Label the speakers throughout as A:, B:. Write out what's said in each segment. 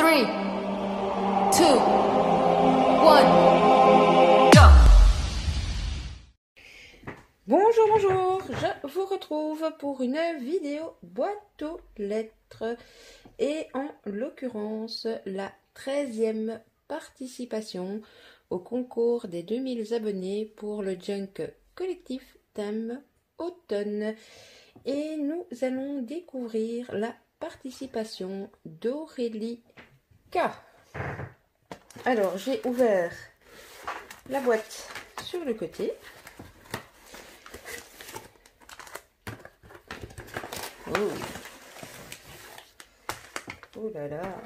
A: 3, 2, 1, go!
B: Bonjour, bonjour, je vous retrouve pour une vidéo boîte aux lettres et en l'occurrence la 13e participation au concours des 2000 abonnés pour le Junk collectif thème automne. Et nous allons découvrir la participation d'Aurélie K. Alors, j'ai ouvert la boîte sur le côté. Oh, oh là là,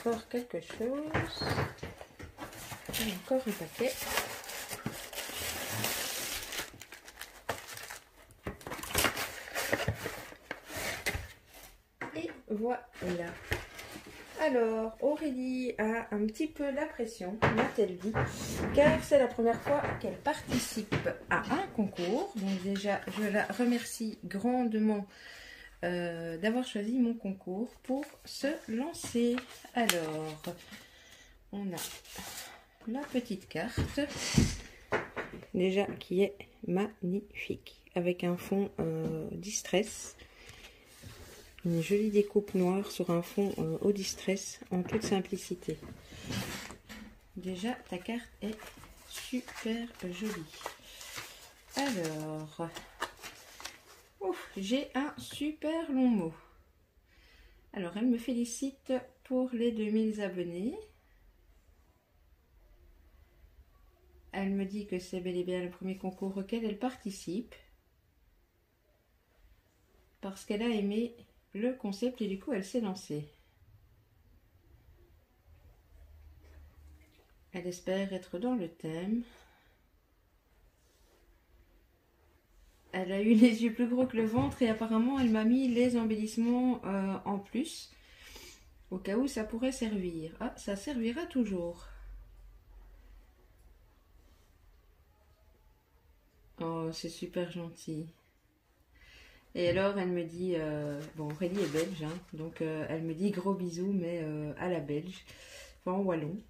B: encore quelque chose. Et encore un paquet. Et voilà. Alors, Aurélie a un petit peu la pression, m'a-t-elle dit, car c'est la première fois qu'elle participe à un concours. Donc déjà, je la remercie grandement d'avoir choisi mon concours pour se lancer. Alors, on a la petite carte, déjà qui est magnifique, avec un fond distress. Une jolie découpe noire sur un fond au distress en toute simplicité. Déjà, ta carte est super jolie. Alors, j'ai un super long mot. Alors, elle me félicite pour les 2000 abonnés. Elle me dit que c'est bel et bien le premier concours auquel elle participe. Parce qu'elle a aimé le concept et du coup elle s'est lancée. Elle espère être dans le thème. Elle a eu les yeux plus gros que le ventre et apparemment elle m'a mis les embellissements en plus au cas où ça pourrait servir. Ah, ça servira toujours. Oh, c'est super gentil. Et alors, elle me dit, bon, Aurélie est belge, hein, donc elle me dit gros bisous, mais à la belge, enfin en wallon.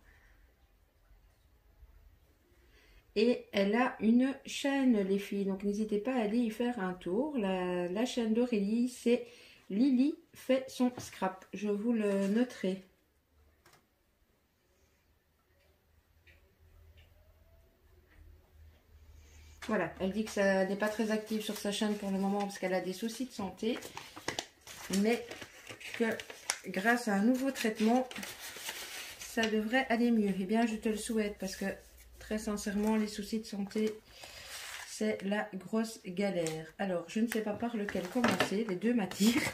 B: Et elle a une chaîne, les filles, donc n'hésitez pas à aller y faire un tour. La chaîne d'Aurélie, c'est Lily fait son scrap. Je vous le noterai. Voilà, elle dit que ça n'est pas très active sur sa chaîne pour le moment parce qu'elle a des soucis de santé, mais que grâce à un nouveau traitement, ça devrait aller mieux. Eh bien, je te le souhaite parce que très sincèrement, les soucis de santé, c'est la grosse galère. Alors, je ne sais pas par lequel commencer, les deux m'attirent.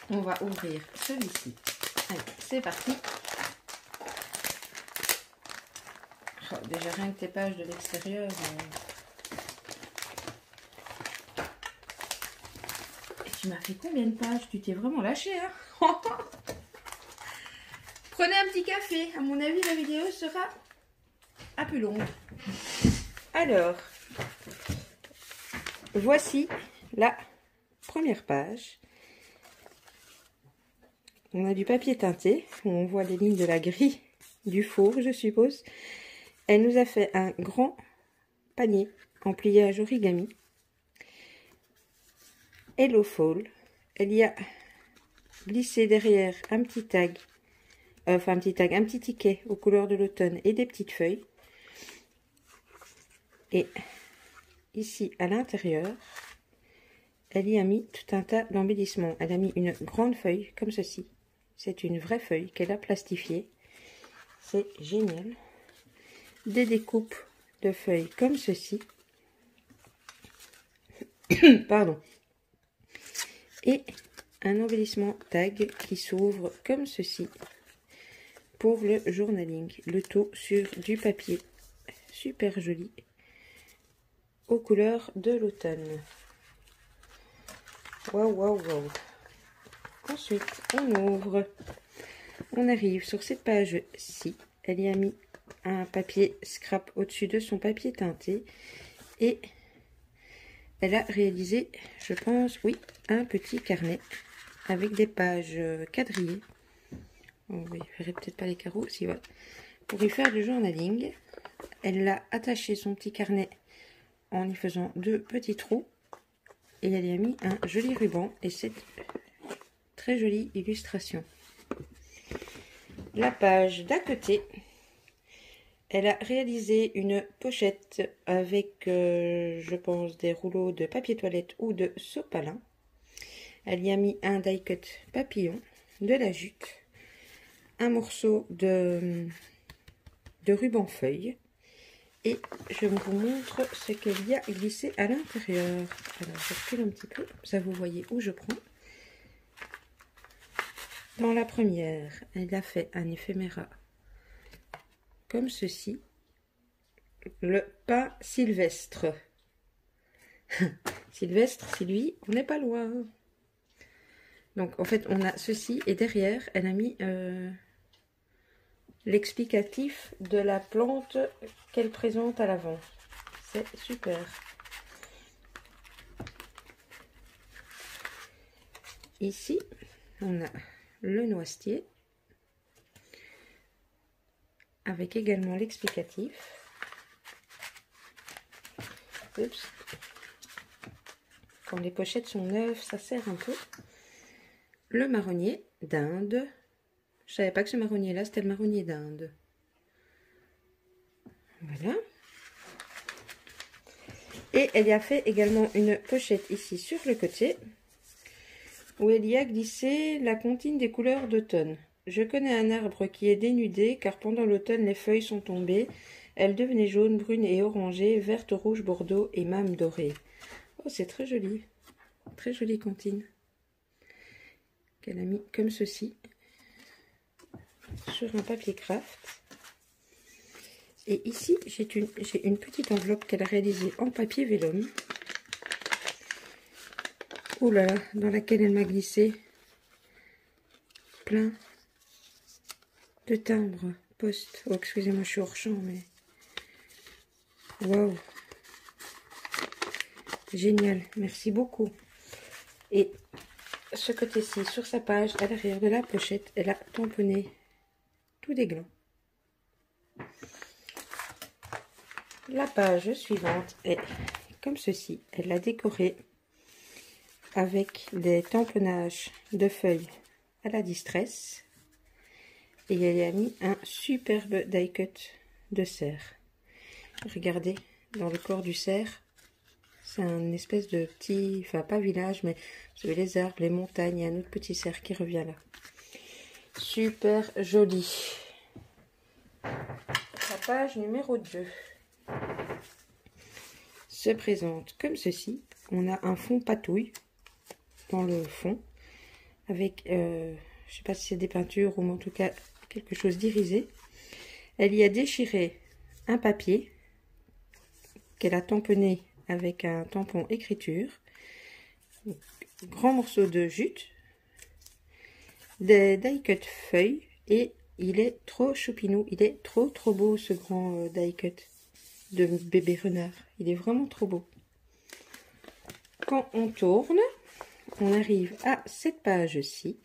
B: On va ouvrir celui-ci. Allez, c'est parti. Oh, déjà rien que tes pages de l'extérieur. Et tu m'as fait combien de pages? Tu t'es vraiment lâché, hein? Prenez un petit café. À mon avis, la vidéo sera un peu longue. Alors, voici la première page. On a du papier teinté. On voit les lignes de la grille du four, je suppose. Elle nous a fait un grand panier en pliage origami. Hello Fall. Elle y a glissé derrière un petit tag, un petit ticket aux couleurs de l'automne et des petites feuilles. Et ici à l'intérieur, elle y a mis tout un tas d'embellissements. Elle a mis une grande feuille comme ceci. C'est une vraie feuille qu'elle a plastifiée. C'est génial. Des découpes de feuilles comme ceci. Pardon. Et un embellissement tag qui s'ouvre comme ceci pour le journaling. Le tout sur du papier super joli aux couleurs de l'automne. Waouh, waouh, waouh. Ensuite, on ouvre. On arrive sur cette page-ci. Elle y a mis un papier scrap au-dessus de son papier teinté et elle a réalisé, je pense, oui, un petit carnet avec des pages quadrillées. Vous ne verrez peut-être pas les carreaux, si voilà. Pour y faire du journaling, elle a attaché son petit carnet en y faisant 2 petits trous. Et elle y a mis un joli ruban et cette très jolie illustration. La page d'à côté, elle a réalisé une pochette avec, je pense, des rouleaux de papier toilette ou de sopalin. Elle y a mis un die cut papillon, de la jute, un morceau de ruban feuille. Et je vous montre ce qu'il y a glissé à l'intérieur. Alors, je recule un petit peu, ça vous voyez où je prends. Dans la première, elle a fait un éphéméra comme ceci. Le pain Sylvestre. Sylvestre, c'est lui, on n'est pas loin. Donc, en fait, on a ceci et derrière, elle a mis l'explicatif de la plante qu'elle présente à l'avant. C'est super. Ici, on a le noisetier avec également l'explicatif. Oups. Quand les pochettes sont neuves, ça sert un peu. Le marronnier d'Inde. Je savais pas que ce marronnier là c'était le marronnier d'Inde. Voilà. Et elle y a fait également une pochette ici sur le côté où elle y a glissé la comptine des couleurs d'automne. Je connais un arbre qui est dénudé car pendant l'automne les feuilles sont tombées. Elles devenaient jaunes, brunes et orangées, vertes, rouges, bordeaux et même dorées. Oh, c'est très joli. Très jolie comptine. Qu'elle a mis comme ceci. Sur un papier craft. Et ici, j'ai une petite enveloppe qu'elle a réalisée en papier vélum. Ouh là là, dans laquelle elle m'a glissé plein de timbres post. Oh, excusez-moi, je suis hors champ, mais waouh, génial, merci beaucoup. Et ce côté-ci, sur sa page, à l'arrière de la pochette, elle a tamponné tout des glands. La page suivante est comme ceci. Elle l'a décorée avec des tamponnages de feuilles à la distress. Et elle y a mis un superbe die cut de cerf. Regardez, dans le corps du cerf, c'est un espèce de petit, enfin pas village, mais vous savez, les arbres, les montagnes, il y a un autre petit cerf qui revient là. Super joli. La page numéro 2 se présente comme ceci. On a un fond patouille dans le fond avec, je sais pas si c'est des peintures ou en tout cas quelque chose d'irisé. Elle y a déchiré un papier qu'elle a tamponné avec un tampon écriture, grand morceau de jute, des die cut feuilles et il est trop choupinou, il est trop beau ce grand die cut de bébé renard, il est vraiment trop beau. Quand on tourne, on arrive à cette page-ci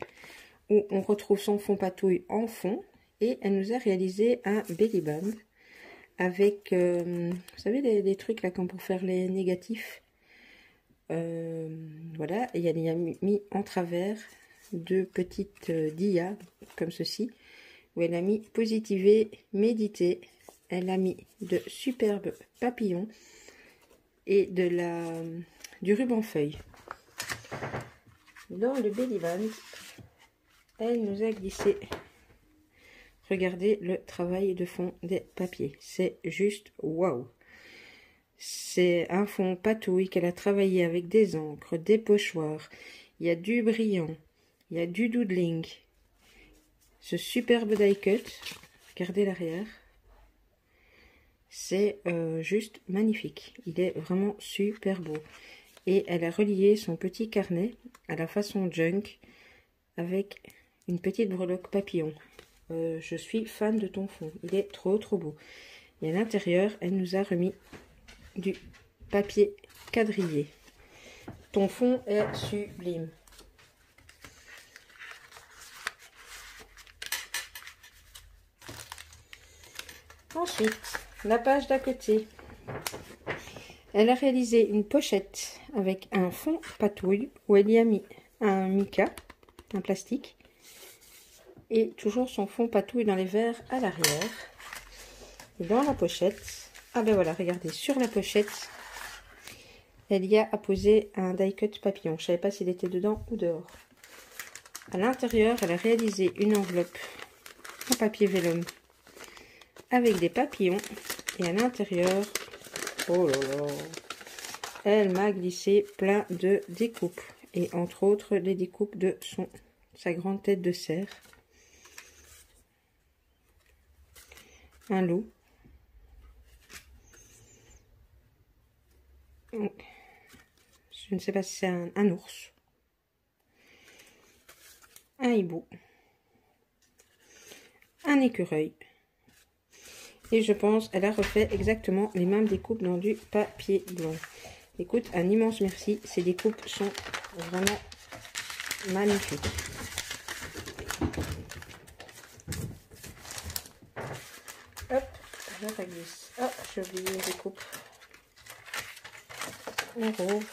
B: où on retrouve son fond patouille en fond et elle nous a réalisé un belly band avec, vous savez, les trucs là comme pour faire les négatifs. Voilà, et elle y a mis en travers 2 petites dias comme ceci où elle a mis positiver, méditer. Elle a mis de superbes papillons et du ruban feuille. Dans le belly band, elle nous a glissé, regardez le travail de fond des papiers, c'est juste waouh. C'est un fond patouille qu'elle a travaillé avec des encres, des pochoirs, il y a du brillant, il y a du doodling, ce superbe die cut, regardez l'arrière, c'est juste magnifique, il est vraiment super beau. Et elle a relié son petit carnet à la façon junk avec une petite breloque papillon. Je suis fan de ton fond, il est trop beau. Et à l'intérieur, elle nous a remis du papier quadrillé. Ton fond est sublime. Ensuite, la page d'à côté. Elle a réalisé une pochette avec un fond patouille où elle y a mis un mica, un plastique, et toujours son fond patouille dans les verres à l'arrière. Et dans la pochette, ah ben voilà, regardez, sur la pochette, elle y a apposé un die cut papillon. Je ne savais pas s'il était dedans ou dehors. À l'intérieur, elle a réalisé une enveloppe en papier vélum avec des papillons. Et à l'intérieur, oh là là, elle m'a glissé plein de découpes. Et entre autres, les découpes de sa grande tête de cerf. Un loup. Je ne sais pas si c'est un ours. Un hibou. Un écureuil. Et je pense qu'elle a refait exactement les mêmes découpes dans du papier blanc. Écoute, un immense merci. Ces découpes sont vraiment magnifiques. Hop, là ça glisse. Oh, j'ai oublié une découpe. On rouvre.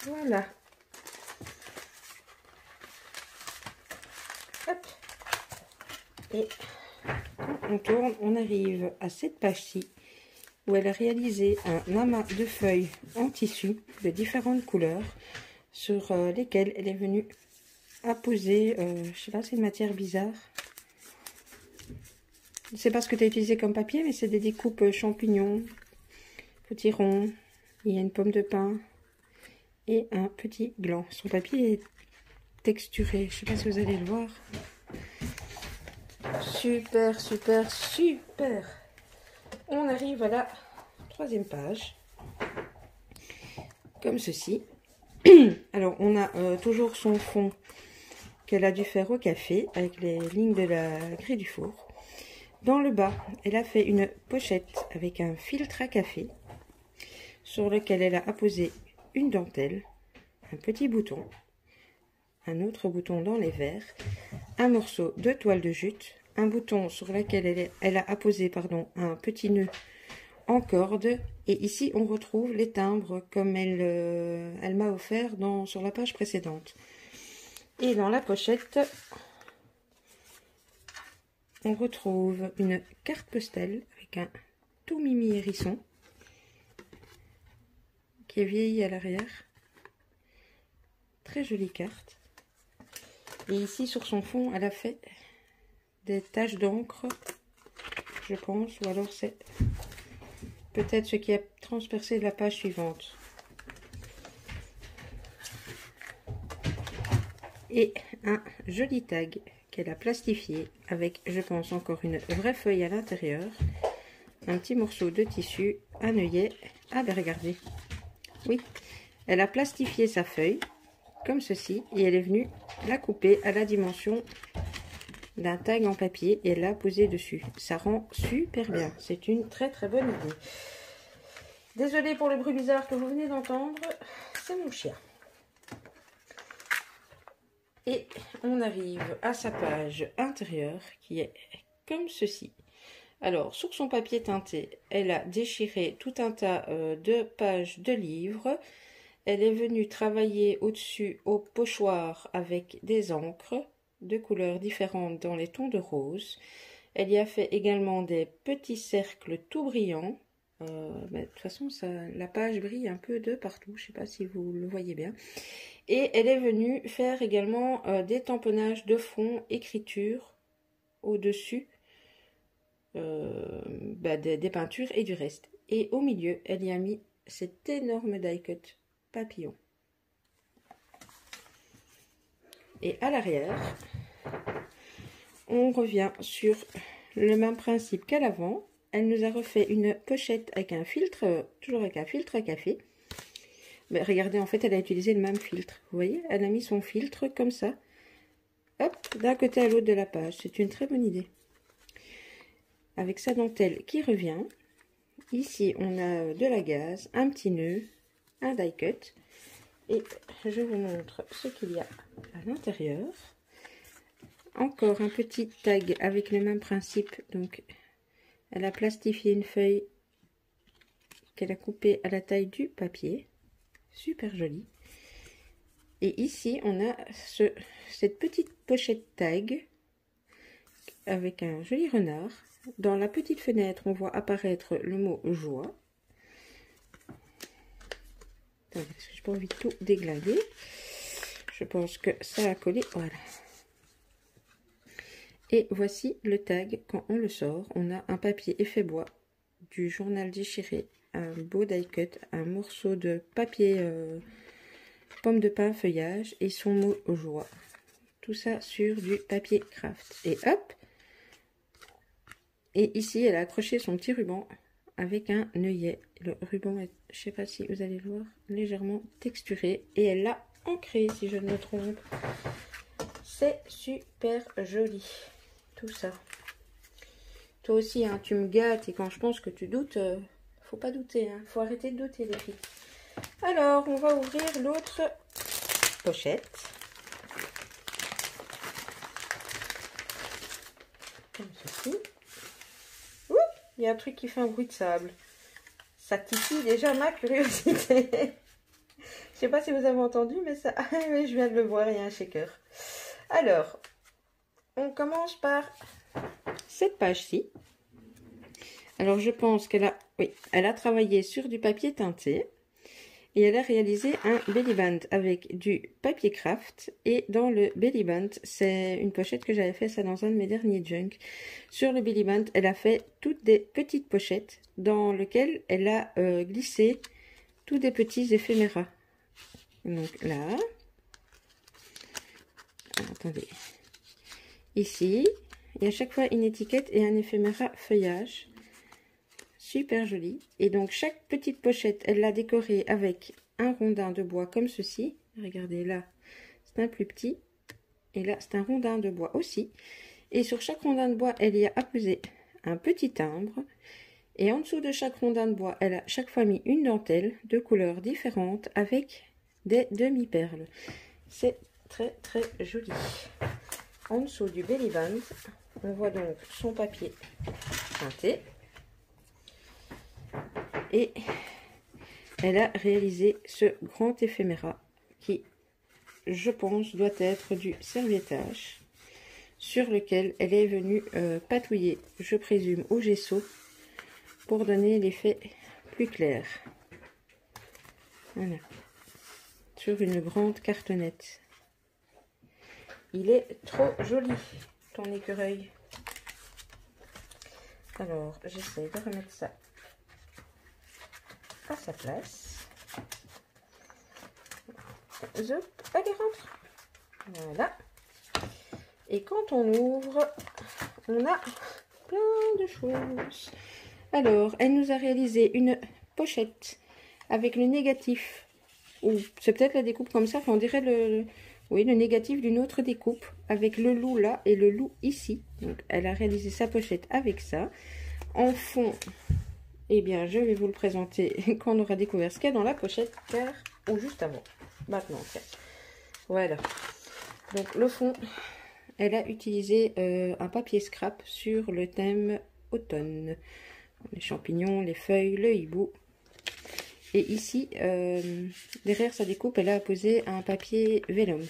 B: Voilà. Hop. Et quand on tourne, on arrive à cette page-ci où elle a réalisé un amas de feuilles en tissu de différentes couleurs sur lesquelles elle est venue apposer, je sais pas, c'est une matière bizarre. Je ne sais pas ce que tu as utilisé comme papier, mais c'est des découpes champignons, petits ronds, il y a une pomme de pin et un petit gland. Son papier est texturé, je ne sais pas si vous allez le voir. Super, super, super. On arrive à la 3e page, comme ceci. Alors, on a toujours son fond qu'elle a dû faire au café, avec les lignes de la grille du four. Dans le bas, elle a fait une pochette avec un filtre à café, sur lequel elle a apposé une dentelle, un petit bouton, un autre bouton dans les verres, un morceau de toile de jute, un bouton sur lequel elle a apposé un petit nœud en corde, et ici on retrouve les timbres comme elle m'a offert sur la page précédente. Et dans la pochette, on retrouve une carte postale avec un tout mimi hérisson qui est vieilli à l'arrière. Très jolie carte. Et ici sur son fond, elle a fait des taches d'encre, je pense, ou alors c'est peut-être ce qui a transpercé la page suivante. Et un joli tag qu'elle a plastifié avec, je pense, encore une vraie feuille à l'intérieur, un petit morceau de tissu, un œillet. Ah ben regardez, oui, elle a plastifié sa feuille comme ceci et elle est venue la couper à la dimension d'un tag en papier et elle l'a posé dessus. Ça rend super bien, c'est une très très bonne idée. Désolée pour le bruit bizarre que vous venez d'entendre, c'est mon chien. Et on arrive à sa page intérieure qui est comme ceci. Alors, sur son papier teinté, elle a déchiré tout un tas de pages de livres. Elle est venue travailler au-dessus au pochoir avec des encres de couleurs différentes dans les tons de rose. Elle y a fait également des petits cercles tout brillants. De toute façon, la page brille un peu de partout. Je ne sais pas si vous le voyez bien. Et elle est venue faire également des tamponnages de fond, écriture au-dessus des peintures et du reste. Et au milieu, elle y a mis cet énorme die cut papillon. Et à l'arrière, on revient sur le même principe qu'à l'avant. Elle nous a refait une pochette avec un filtre, toujours avec un filtre à café. Mais regardez, en fait, elle a utilisé le même filtre. Vous voyez, elle a mis son filtre comme ça. Hop, d'un côté à l'autre de la page. C'est une très bonne idée. Avec sa dentelle qui revient. Ici, on a de la gaze, un petit nœud, un die cut. Et je vous montre ce qu'il y a à l'intérieur. Encore un petit tag avec le même principe. Donc, elle a plastifié une feuille qu'elle a coupée à la taille du papier. Super joli. Et ici, on a cette petite pochette tag avec un joli renard. Dans la petite fenêtre, on voit apparaître le mot joie. Attendez, parce que j'ai pas envie de tout déglinguer. Je pense que ça a collé. Voilà. Et voici le tag. Quand on le sort, on a un papier effet bois, du journal déchiré, un beau die cut, un morceau de papier pomme de pin feuillage et son mot joie. Tout ça sur du papier craft. Et hop. Et ici, elle a accroché son petit ruban avec un œillet. Le ruban est, je sais pas si vous allez le voir, légèrement texturé. Et elle l'a ancré, si je ne me trompe. C'est super joli. Tout ça. Toi aussi, hein, tu me gâtes. Et quand je pense que tu doutes, faut pas douter. Hein. Faut arrêter de douter, les filles. Alors, on va ouvrir l'autre pochette. Comme ceci. Ouh, il y a un truc qui fait un bruit de sable. Ça titille déjà ma curiosité. Je sais pas si vous avez entendu, mais ça... oui, je viens de le voir, il y a un shaker. Alors, on commence par cette page-ci. Alors, je pense qu'elle a... Oui, elle a travaillé sur du papier teinté. Et elle a réalisé un belly band avec du papier craft. Et dans le belly band, c'est une pochette que j'avais fait ça dans un de mes derniers junk. Sur le belly band, elle a fait toutes des petites pochettes dans lesquelles elle a glissé tous des petits éphéméras. Donc là. Alors, attendez. Ici. Et à chaque fois une étiquette et un éphéméra feuillage. Super joli. Et donc chaque petite pochette, elle l'a décorée avec un rondin de bois comme ceci. Regardez là, c'est un plus petit. Et là, c'est un rondin de bois aussi. Et sur chaque rondin de bois, elle y a apposé un petit timbre. Et en dessous de chaque rondin de bois, elle a chaque fois mis une dentelle de couleurs différentes avec des demi-perles. C'est très très joli. En dessous du belly band, on voit donc son papier teinté. Et elle a réalisé ce grand éphéméra qui, je pense, doit être du serviettage sur lequel elle est venue patouiller, je présume, au gesso pour donner l'effet plus clair. Voilà. Sur une grande cartonnette. Il est trop joli, ton écureuil. Alors, j'essaie de remettre ça à sa place. Zop, allez, rentre. Voilà. Et quand on ouvre, on a plein de choses. Alors, elle nous a réalisé une pochette avec le négatif. Ou c'est peut-être la découpe comme ça. Enfin, on dirait oui, le négatif d'une autre découpe avec le loup là et le loup ici. Donc, elle a réalisé sa pochette avec ça. En fond, eh bien, je vais vous le présenter quand on aura découvert ce qu'il y a dans la pochette, car, ou juste avant, maintenant, tiens. Voilà. Donc, le fond, elle a utilisé un papier scrap sur le thème automne. Les champignons, les feuilles, le hibou. Et ici, derrière sa découpe, elle a apposé un papier vélum.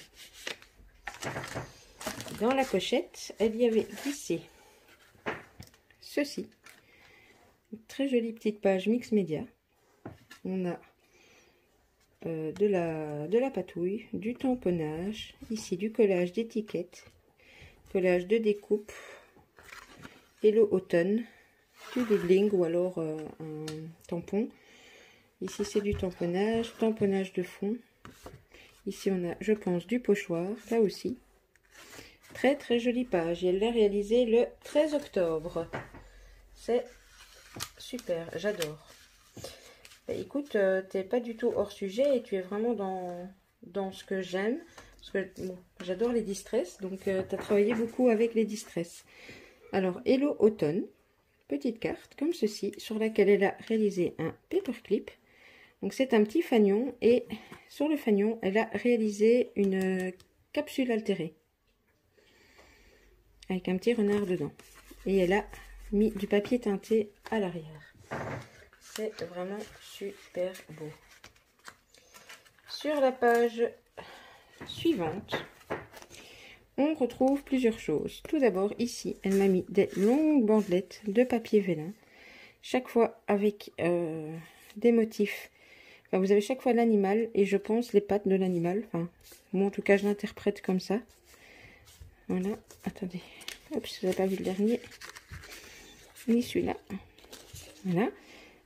B: Dans la pochette, elle y avait glissé ceci. Une très jolie petite page mix média. On a de la patouille, du tamponnage, ici du collage d'étiquettes, collage de découpe, Hello automne, du doubling ou alors un tampon. Ici c'est du tamponnage, tamponnage de fond. Ici on a, je pense, du pochoir, là aussi. Très très jolie page et elle l'a réalisée le 13 octobre. C'est super, j'adore. Écoute, t'es pas du tout hors sujet et tu es vraiment dans ce que j'aime. Parce que bon, j'adore les distress, donc tu as travaillé beaucoup avec les distress. Alors, Hello Automne, petite carte comme ceci, sur laquelle elle a réalisé un paperclip. Donc c'est un petit fanion et sur le fanion, elle a réalisé une capsule altérée avec un petit renard dedans. Et elle a mis du papier teinté à l'arrière. C'est vraiment super beau. Sur la page suivante, on retrouve plusieurs choses. Tout d'abord, ici, elle m'a mis des longues bandelettes de papier vélin. Chaque fois avec des motifs. Enfin, vous avez chaque fois l'animal et je pense les pattes de l'animal. Enfin, moi en tout cas, je l'interprète comme ça. Voilà. Attendez. Hop, vous n'avez pas vu le dernier. Ni celui-là. Voilà.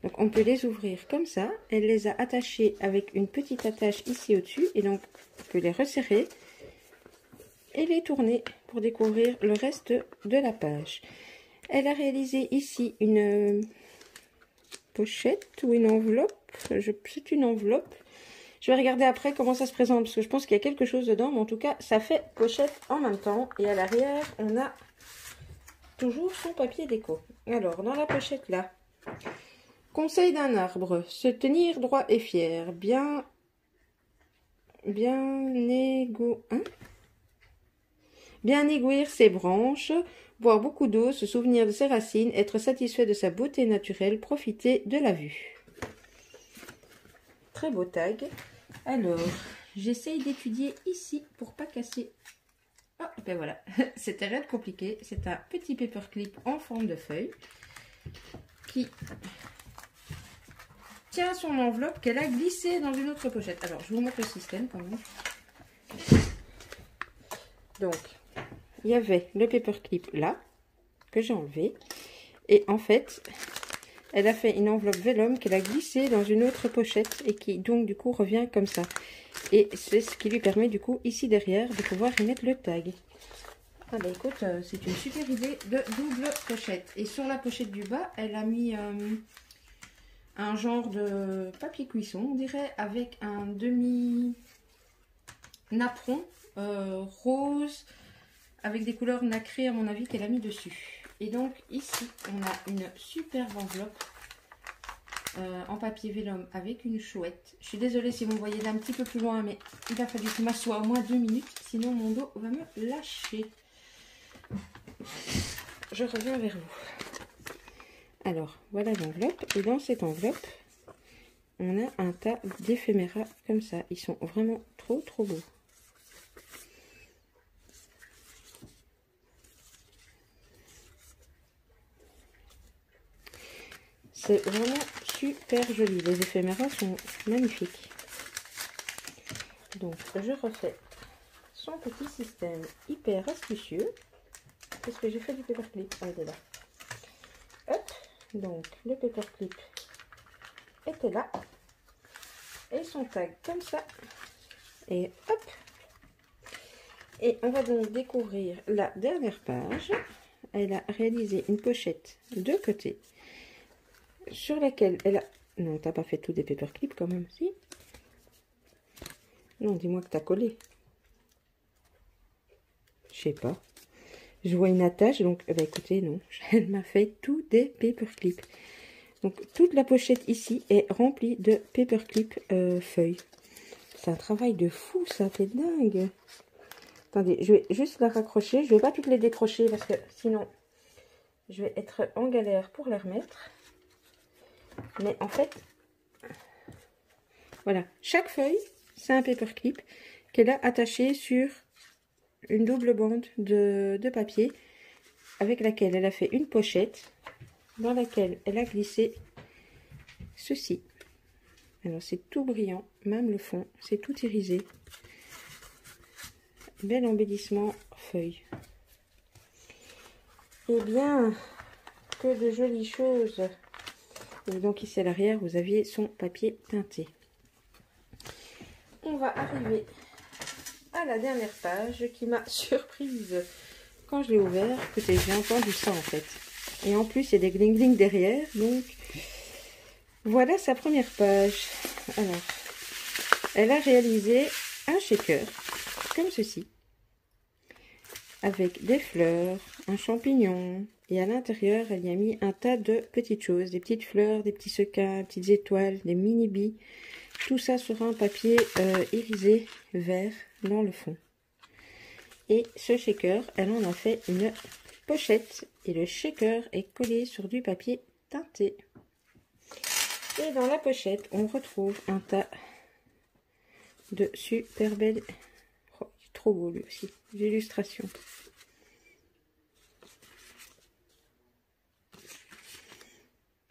B: Donc, on peut les ouvrir comme ça. Elle les a attachés avec une petite attache ici au-dessus. Et donc, on peut les resserrer et les tourner pour découvrir le reste de la page. Elle a réalisé ici une pochette ou une enveloppe. C'est une enveloppe. Je vais regarder après comment ça se présente parce que je pense qu'il y a quelque chose dedans. Mais en tout cas, ça fait pochette en même temps. Et à l'arrière, on a toujours son papier déco. Alors, dans la pochette là, conseil d'un arbre, se tenir droit et fier, bien égouir ses branches, boire beaucoup d'eau, se souvenir de ses racines, être satisfait de sa beauté naturelle, profiter de la vue. Très beau tag. Alors, j'essaye d'étudier ici pour pas casser. Oh, ben voilà, c'était rien de compliqué. C'est un petit paperclip en forme de feuille qui tient son enveloppe qu'elle a glissée dans une autre pochette. Alors, je vous montre le système quand même. Donc, il y avait le paperclip là, que j'ai enlevé. Et en fait, elle a fait une enveloppe vélum qu'elle a glissée dans une autre pochette et qui donc du coup revient comme ça. Et c'est ce qui lui permet du coup ici derrière de pouvoir y mettre le tag. Ah bah écoute, c'est une super idée de double pochette. Et sur la pochette du bas, elle a mis un genre de papier cuisson, on dirait, avec un demi-napperon rose, avec des couleurs nacrées à mon avis qu'elle a mis dessus. Et donc ici, on a une superbe enveloppe en papier vélum avec une chouette. Je suis désolée si vous me voyez là un petit peu plus loin, mais il a fallu que je m'assoie au moins 2 minutes, sinon mon dos va me lâcher. Je reviens vers vous. Alors, voilà l'enveloppe. Et dans cette enveloppe, on a un tas d'éphéméras comme ça. Ils sont vraiment trop beaux. C'est vraiment super joli. Les éphéméras sont magnifiques. Donc, je refais son petit système hyper astucieux. Parce que j'ai fait du paperclip. Ah, il est là. Hop. Donc, le paperclip était là. Et son tag comme ça. Et hop. Et on va donc découvrir la dernière page. Elle a réalisé une pochette de côté. Sur laquelle elle a... Non, t'as pas fait tout des paperclips quand même, si? Non, dis-moi que t'as collé. Je sais pas. Je vois une attache, donc... bah écoutez, non. Elle m'a fait tout des paperclips. Donc, toute la pochette ici est remplie de paperclips feuilles. C'est un travail de fou, ça fait dingue. Attendez, je vais juste la raccrocher. Je vais pas toutes les décrocher parce que sinon, je vais être en galère pour les remettre. Mais en fait, voilà, chaque feuille, c'est un paperclip qu'elle a attaché sur une double bande de papier avec laquelle elle a fait une pochette dans laquelle elle a glissé ceci. Alors c'est tout brillant, même le fond, c'est tout irisé. Bel embellissement feuille. Eh bien, que de jolies choses. Et donc ici à l'arrière, vous aviez son papier teinté. On va arriver à la dernière page qui m'a surprise quand je l'ai ouvert. Écoutez, j'ai entendu ça en fait. Et en plus, il y a des gling-gling derrière. Donc, voilà sa première page. Alors, elle a réalisé un shaker, comme ceci. Avec des fleurs, un champignon, Et à l'intérieur, elle y a mis un tas de petites choses, des petites fleurs, des petits sequins, des petites étoiles, des mini-billes. Tout ça sur un papier irisé vert dans le fond. Et ce shaker, elle en a fait une pochette. Et le shaker est collé sur du papier teinté. Et dans la pochette, on retrouve un tas de super belles... Oh, il est trop beau lui aussi, d'illustrations.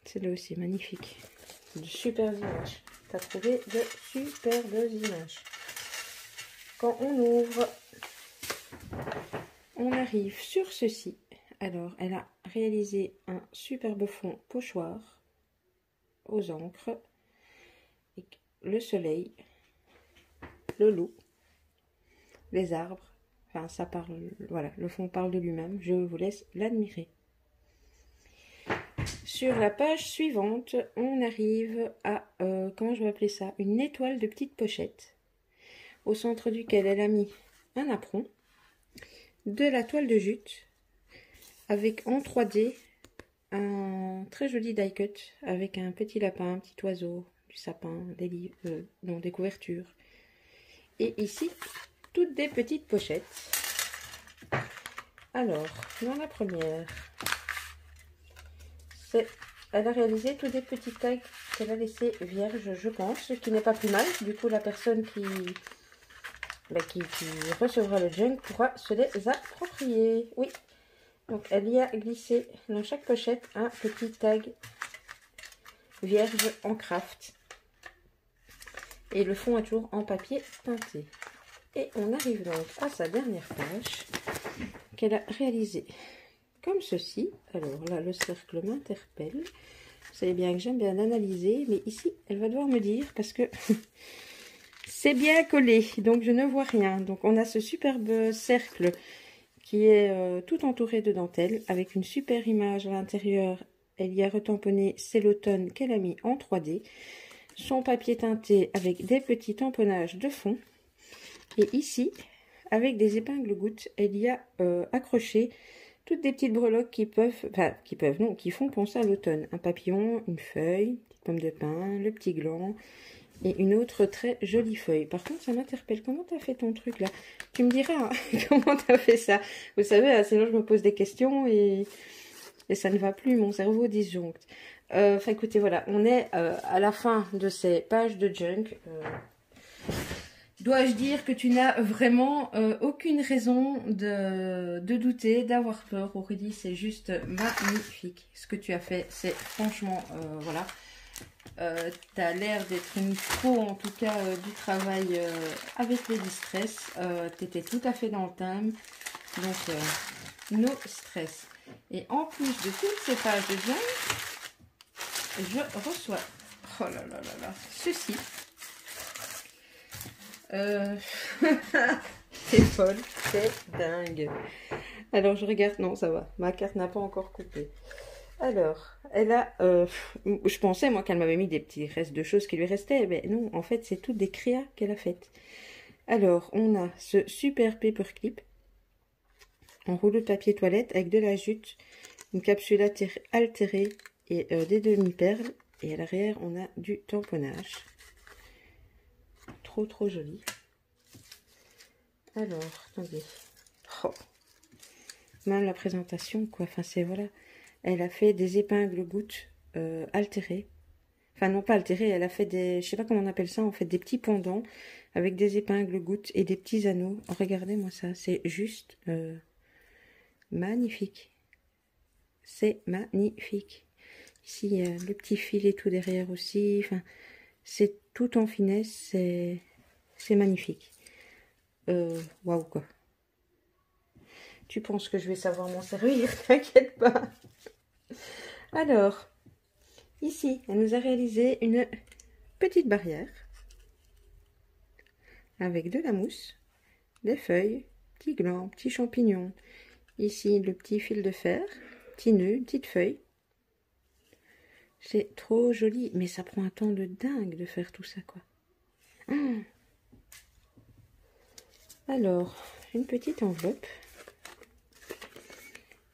B: Celle-là aussi, magnifique. De superbes images. Tu as trouvé de superbes images. Quand on ouvre, on arrive sur ceci. Alors, elle a réalisé un superbe fond pochoir aux encres. Et le soleil, le loup, les arbres. Enfin, ça parle, voilà, le fond parle de lui-même. Je vous laisse l'admirer. Sur la page suivante, on arrive à, comment je vais appeler ça, une étoile de petite pochette, au centre duquel elle a mis un apron, de la toile de jute, avec en 3D un très joli die cut, avec un petit lapin, un petit oiseau, du sapin, des livres, non, des couvertures. Et ici, toutes des petites pochettes. Alors, dans la première... Elle a réalisé tous des petits tags qu'elle a laissés vierges, je pense, ce qui n'est pas plus mal. Du coup, la personne qui recevra le junk pourra se les approprier. Oui, donc elle y a glissé dans chaque pochette un petit tag vierge en craft. Et le fond est toujours en papier teinté. Et on arrive donc à sa dernière page qu'elle a réalisée comme ceci. Alors là, le cercle m'interpelle. Vous savez bien que j'aime bien l'analyser, mais ici, elle va devoir me dire parce que c'est bien collé, donc je ne vois rien. Donc on a ce superbe cercle qui est tout entouré de dentelle avec une super image à l'intérieur. Elle y a retamponné C'est l'automne qu'elle a mis en 3D. Son papier teinté avec des petits tamponnages de fond. Et ici, avec des épingles gouttes, elle y a accroché toutes des petites breloques qui font penser à l'automne. Un papillon, une feuille, une petite pomme de pin, le petit gland et une autre très jolie feuille. Par contre, ça m'interpelle. Comment tu as fait ton truc là? Tu me diras, hein, comment tu as fait ça? Vous savez, sinon je me pose des questions et ça ne va plus, mon cerveau disjoncte. Enfin écoutez, voilà, on est à la fin de ces pages de junk. Dois-je dire que tu n'as vraiment aucune raison de douter, d'avoir peur, Aurélie, c'est juste magnifique. Ce que tu as fait, c'est franchement, voilà. Tu as l'air d'être une pro, en tout cas, du travail avec les distress. Tu étais tout à fait dans le thème, donc no stress. Et en plus de toutes ces pages de junk, je reçois, oh là là là là, ceci. C'est folle, c'est dingue. Alors je regarde, non ça va, ma carte n'a pas encore coupé. Alors, elle a, je pensais moi qu'elle m'avait mis des petits restes de choses qui lui restaient, mais non, en fait c'est toutes des créas qu'elle a faites. Alors, on a ce super paperclip en rouleau de papier toilette avec de la jute, une capsule altérée et des demi-perles. Et à l'arrière, on a du tamponnage. Trop joli. Alors, attendez. Oh. Même la présentation, quoi. Enfin, c'est voilà. Elle a fait des épingles gouttes altérées. Enfin, non pas altérées, elle a fait des... Je sais pas comment on appelle ça, en fait, des petits pendants avec des épingles gouttes et des petits anneaux. Oh, regardez-moi ça, c'est juste magnifique. C'est magnifique. Ici, il y a le petit fil et tout derrière aussi. Enfin, c'est tout en finesse, c'est magnifique. Waouh, quoi. Tu penses que je vais savoir m'en servir? T'inquiète pas. Alors, ici, elle nous a réalisé une petite barrière avec de la mousse, des feuilles, petits glands, petits champignons. Ici, le petit fil de fer, petit nœud, une petite feuille. C'est trop joli, mais ça prend un temps de dingue de faire tout ça, quoi. Alors, une petite enveloppe.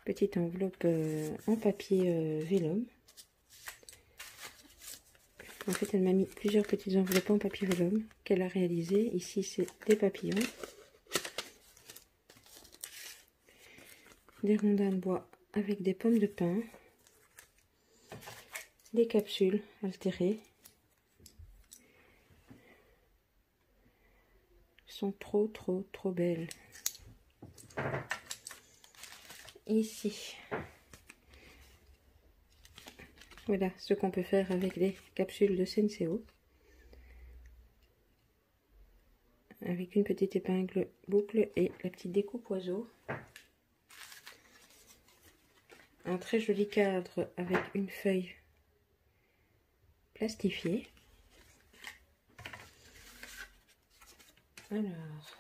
B: petite enveloppe en papier vélum. En fait, elle m'a mis plusieurs petites enveloppes en papier vélum qu'elle a réalisées. Ici, c'est des papillons, des rondins de bois avec des pommes de pin, des capsules altérées. Elles sont trop belles. Ici, voilà ce qu'on peut faire avec les capsules de Senseo. Avec une petite épingle boucle et la petite découpe oiseau. Un très joli cadre avec une feuille plastifiée. Alors,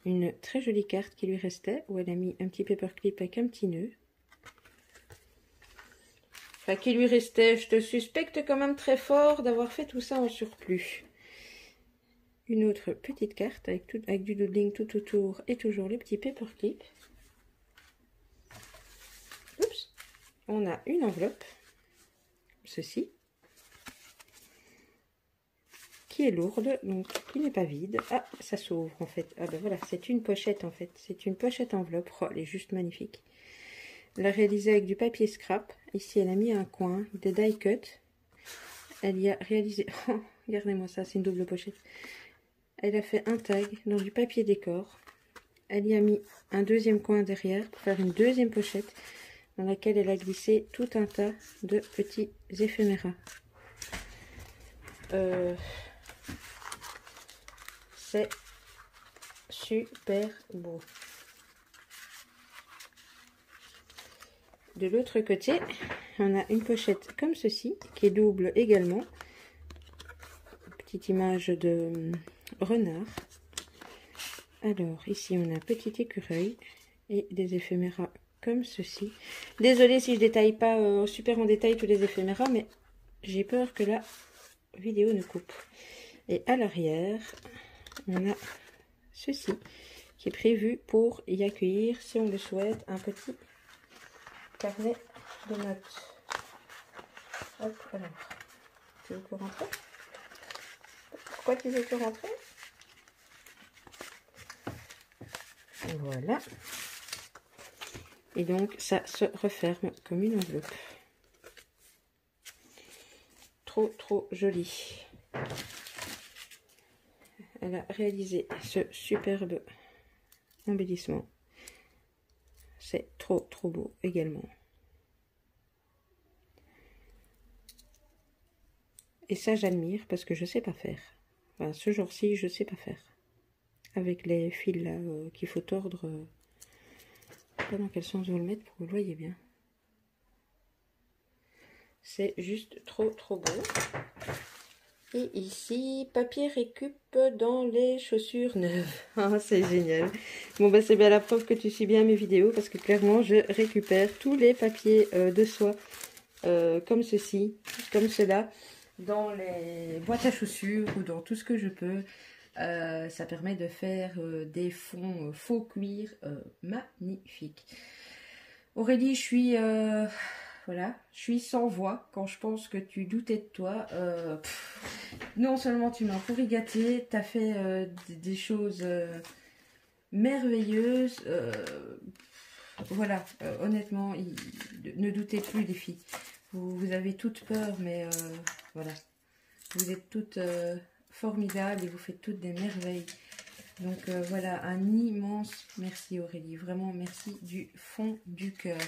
B: une très jolie carte qui lui restait, où elle a mis un petit paperclip avec un petit nœud. Enfin, qui lui restait, je te suspecte quand même très fort d'avoir fait tout ça en surplus. Une autre petite carte avec du doodling tout autour et toujours les petits paperclips. Oups. On a une enveloppe, ceci, qui est lourde, donc qui n'est pas vide. Ah, ça s'ouvre en fait. Ah ben voilà, c'est une pochette en fait. C'est une pochette enveloppe. Oh, elle est juste magnifique. Elle a réalisé avec du papier scrap. Ici, elle a mis un coin, des die cut. Elle y a réalisé... Oh, regardez-moi ça, c'est une double pochette. Elle a fait un tag dans du papier décor. Elle y a mis un deuxième coin derrière pour faire une deuxième pochette dans laquelle elle a glissé tout un tas de petits éphéméras. C'est super beau. De l'autre côté, on a une pochette comme ceci, qui est double également. Petite image de renard. Alors, ici, on a un petit écureuil et des éphéméras comme ceci. Désolée si je détaille pas super en détail tous les éphéméras, mais j'ai peur que la vidéo ne coupe. Et à l'arrière, on a ceci qui est prévu pour y accueillir, si on le souhaite, un petit carnet de notes. Hop, alors, tu veux que rentrer? Pourquoi tu veux que rentrer? Voilà. Et donc, ça se referme comme une enveloppe. Trop joli. Elle a réalisé ce superbe embellissement. C'est trop beau également. Et ça, j'admire parce que je sais pas faire. Enfin, ce jour-ci, je sais pas faire. Avec les fils là qu'il faut tordre. Je sais pas dans quel sens vous le mettre pour que vous le voyez bien. C'est juste trop beau. Et ici, papier récup dans les chaussures neuves. Ah, c'est génial. Bon, bah, c'est bien la preuve que tu suis bien mes vidéos parce que clairement, je récupère tous les papiers de soie comme ceci, comme cela, dans les boîtes à chaussures ou dans tout ce que je peux. Ça permet de faire des fonds faux cuir magnifiques. Aurélie, je suis... voilà, je suis sans voix quand je pense que tu doutais de toi. Non seulement tu m'as pourri gâté, tu as fait des choses merveilleuses. Voilà, honnêtement, ne doutez plus les filles. Vous avez toutes peur, mais voilà. Vous êtes toutes formidables et vous faites toutes des merveilles. Donc voilà, un immense merci Aurélie. Vraiment merci du fond du cœur.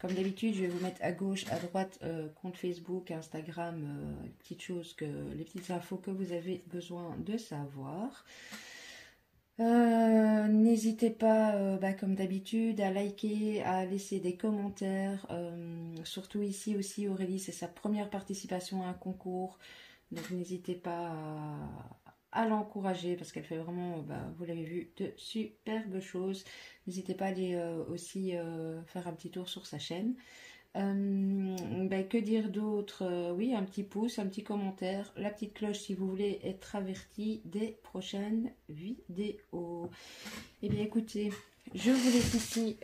B: Comme d'habitude, je vais vous mettre à gauche, à droite, compte Facebook, Instagram, petites choses les petites infos que vous avez besoin de savoir. N'hésitez pas, comme d'habitude, à liker, à laisser des commentaires. Surtout ici aussi, Aurélie, c'est sa première participation à un concours. Donc n'hésitez pas à l'encourager parce qu'elle fait vraiment, vous l'avez vu, de superbes choses. N'hésitez pas à aller aussi faire un petit tour sur sa chaîne. Que dire d'autre? Oui, un petit pouce, un petit commentaire, la petite cloche si vous voulez être averti des prochaines vidéos. Et bien écoutez, Je vous laisse ici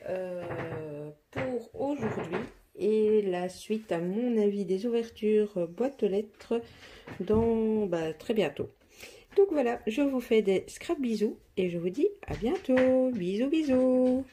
B: pour aujourd'hui. Et la suite, à mon avis, des ouvertures boîte aux lettres dans très bientôt. Donc voilà, je vous fais des scrap bisous et je vous dis à bientôt. Bisous, bisous.